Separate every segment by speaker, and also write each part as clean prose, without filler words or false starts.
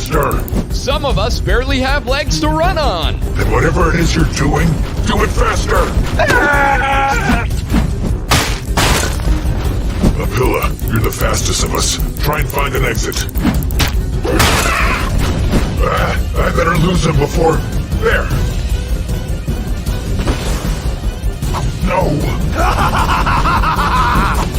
Speaker 1: faster!
Speaker 2: Some of us barely have legs to run on.
Speaker 1: Then whatever it is you're doing, do it faster! Apilla, you're the fastest of us. Try and find an exit. I better lose him before... There! No!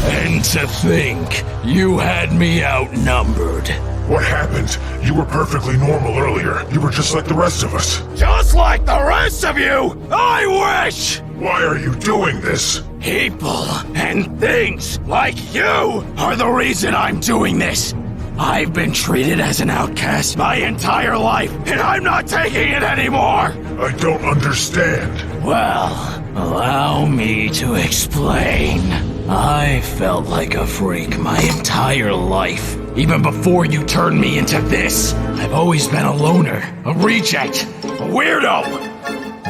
Speaker 3: And to think, you had me outnumbered.
Speaker 1: What happened? You were perfectly normal earlier. You were just like the rest of us.
Speaker 3: Just like the rest of you, I wish!
Speaker 1: Why are you doing this?
Speaker 3: People and things like you are the reason I'm doing this. I've been treated as an outcast my entire life, and I'm not taking it anymore!
Speaker 1: I don't understand.
Speaker 3: Well, allow me to explain. I felt like a freak my entire life. Even before you turned me into this, I've always been a loner, a reject, a weirdo.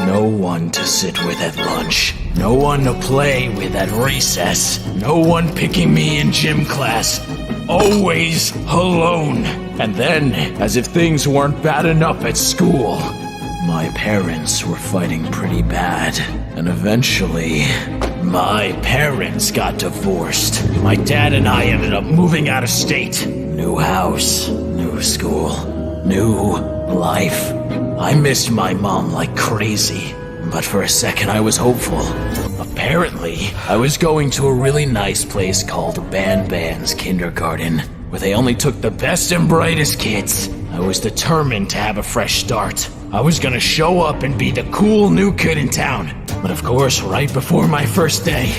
Speaker 3: No one to sit with at lunch. No one to play with at recess. No one picking me in gym class. Always alone. And then, as if things weren't bad enough at school, my parents were fighting pretty bad. And eventually, my parents got divorced. My dad and I ended up moving out of state. New house, new school, new life. I missed my mom like crazy, but for a second I was hopeful. Apparently, I was going to a really nice place called Banban's kindergarten, where they only took the best and brightest kids. I was determined to have a fresh start. I was gonna show up and be the cool new kid in town. But of course, right before my first day,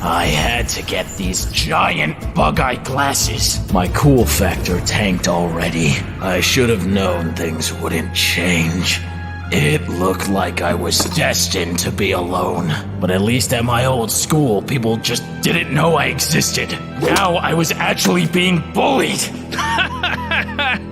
Speaker 3: I had to get these giant bug-eye glasses. My cool factor tanked already. I should have known things wouldn't change. It looked like I was destined to be alone. But at least at my old school, people just didn't know I existed. Now I was actually being bullied.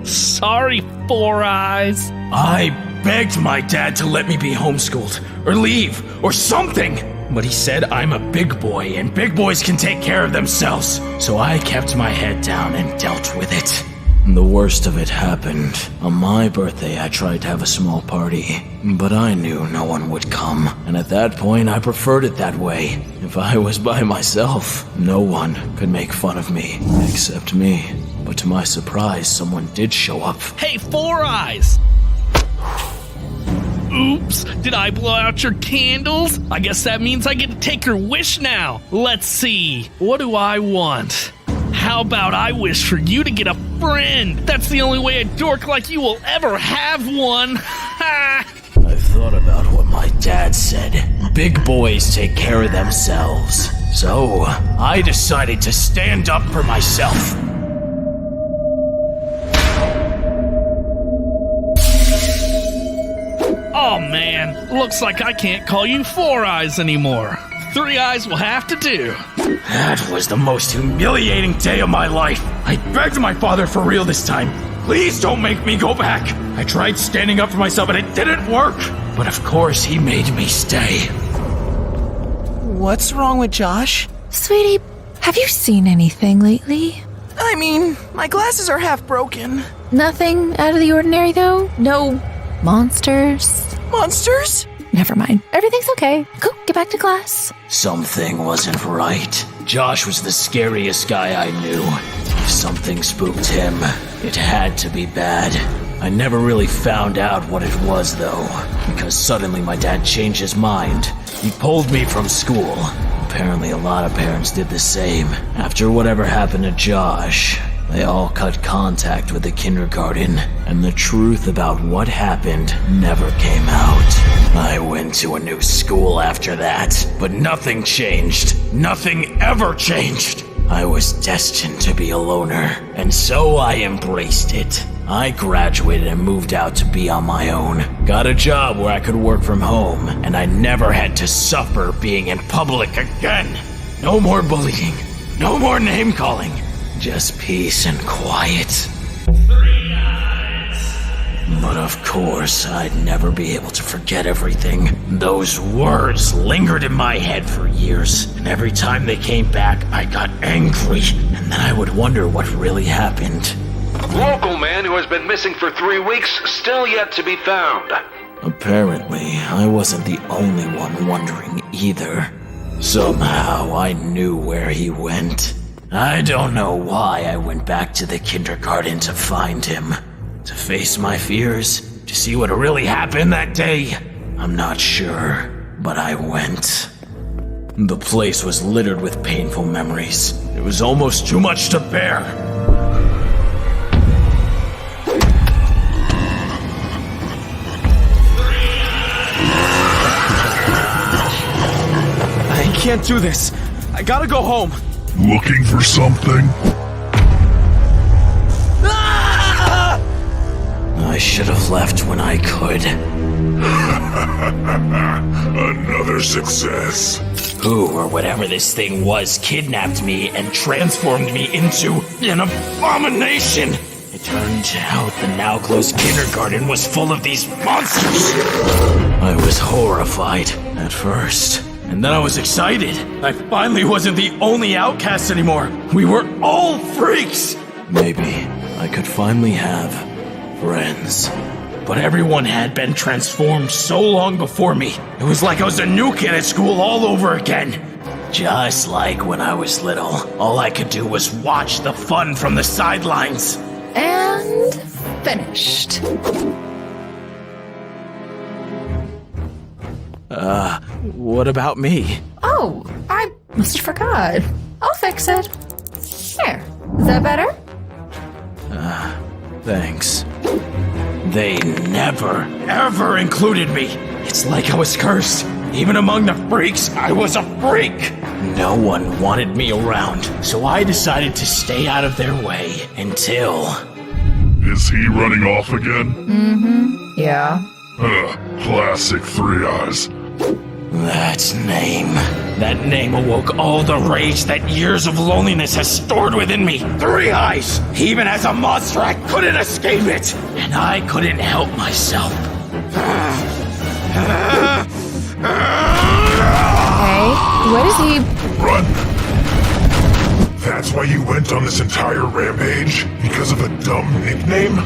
Speaker 2: Sorry, Four Eyes.
Speaker 3: I begged my dad to let me be homeschooled, or leave, or something. But he said I'm a big boy, and big boys can take care of themselves. So I kept my head down and dealt with it. The worst of it happened. On my birthday, I tried to have a small party, but I knew no one would come. And at that point, I preferred it that way. If I was by myself, no one could make fun of me, except me. But to my surprise, someone did show up.
Speaker 2: Hey, Four Eyes! Oops, did I blow out your candles? I guess that means I get to take your wish now. Let's see, what do I want? How about I wish for you to get a friend? That's the only way a dork like you will ever have one. Ha!
Speaker 3: I've thought about what my dad said. Big boys take care of themselves. So, I decided to stand up for myself.
Speaker 2: Oh man, looks like I can't call you Four Eyes anymore. Three Eyes will have to do.
Speaker 3: That was the most humiliating day of my life. I begged my father for real this time. Please don't make me go back. I tried standing up for myself and it didn't work. But of course he made me stay.
Speaker 4: What's wrong with Josh?
Speaker 5: Sweetie, have you seen anything lately?
Speaker 4: I mean, my glasses are half broken.
Speaker 5: Nothing out of the ordinary, though? No monsters?
Speaker 4: Monsters?
Speaker 5: Never mind. Everything's okay. Go, get back to class.
Speaker 3: Something wasn't right. Josh was the scariest guy I knew. If something spooked him, it had to be bad. I never really found out what it was, though, because suddenly my dad changed his mind. He pulled me from school. Apparently a lot of parents did the same. After whatever happened to Josh, they all cut contact with the kindergarten, and the truth about what happened never came out. I went to a new school after that, but nothing changed. Nothing ever changed. I was destined to be a loner, and so I embraced it. I graduated and moved out to be on my own. Got a job where I could work from home, and I never had to suffer being in public again. No more bullying. No more name-calling. Just peace and quiet. 3 eyes. But of course, I'd never be able to forget everything. Those words lingered in my head for years, and every time they came back, I got angry, and then I would wonder what really happened.
Speaker 6: Local man who has been missing for 3 weeks, still yet to be found.
Speaker 3: Apparently, I wasn't the only one wondering either. Somehow, I knew where he went. I don't know why I went back to the kindergarten to find him. To face my fears, to see what really happened that day. I'm not sure, but I went. The place was littered with painful memories. It was almost too much to bear.
Speaker 7: I can't do this. I gotta go home.
Speaker 1: Looking for something?
Speaker 3: I should have left when I could.
Speaker 1: Another success.
Speaker 3: Who or whatever this thing was kidnapped me and transformed me into an abomination. It turned out the now closed kindergarten was full of these monsters. I was horrified at first, and then I was excited.
Speaker 7: I finally wasn't the only outcast anymore. We were all freaks.
Speaker 3: Maybe I could finally have friends. But everyone had been transformed so long before me. It was like I was a new kid at school all over again. Just like when I was little, all I could do was watch the fun from the sidelines.
Speaker 5: And finished.
Speaker 7: What about me?
Speaker 5: Oh, I must have forgot. I'll fix it. Here. Is that better?
Speaker 3: Thanks. They never, ever included me. It's like I was cursed. Even among the freaks, I was a freak. No one wanted me around, so I decided to stay out of their way until...
Speaker 1: Is he running off again?
Speaker 5: Yeah.
Speaker 1: Classic Three Eyes.
Speaker 3: That name awoke all the rage that years of loneliness has stored within me. 3 Eyes! Even as a monster, I couldn't escape it. And I couldn't help myself.
Speaker 5: Hey, what is he?
Speaker 1: Run! That's why you went on this entire rampage? Because of a dumb nickname?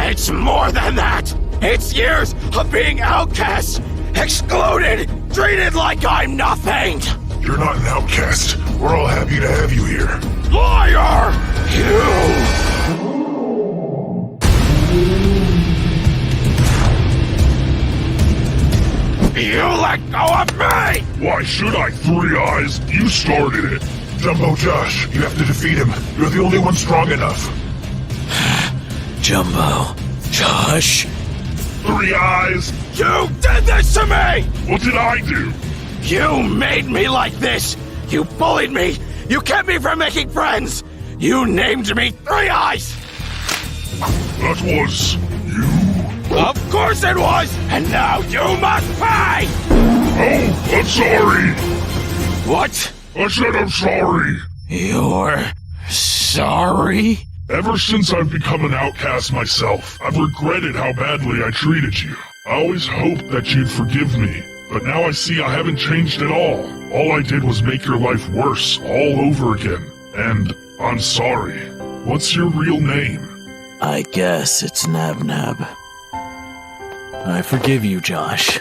Speaker 3: It's more than that. It's years of being outcast, excluded, treated like I'm nothing.
Speaker 1: You're not an outcast. We're all happy to have you here.
Speaker 3: Liar! You let go of me!
Speaker 1: Why should I, Three Eyes? You started it. Jumbo Josh, you have to defeat him. You're the only one strong enough.
Speaker 3: Jumbo, Josh,
Speaker 1: Three Eyes!
Speaker 3: you did this to me!
Speaker 1: What did I do?
Speaker 3: You made me like this! You bullied me! You kept me from making friends! You named me 3 Eyes!
Speaker 1: That was you?
Speaker 3: Of course it was! And now you must pay!
Speaker 1: Oh, I'm sorry!
Speaker 3: What?
Speaker 1: I said I'm sorry!
Speaker 3: You're sorry?
Speaker 1: Ever since I've become an outcast myself, I've regretted how badly I treated you. I always hoped that you'd forgive me, but now I see I haven't changed at all. All I did was make your life worse all over again. And I'm sorry. What's your real name?
Speaker 3: I guess it's Nabnab. I forgive you, Josh.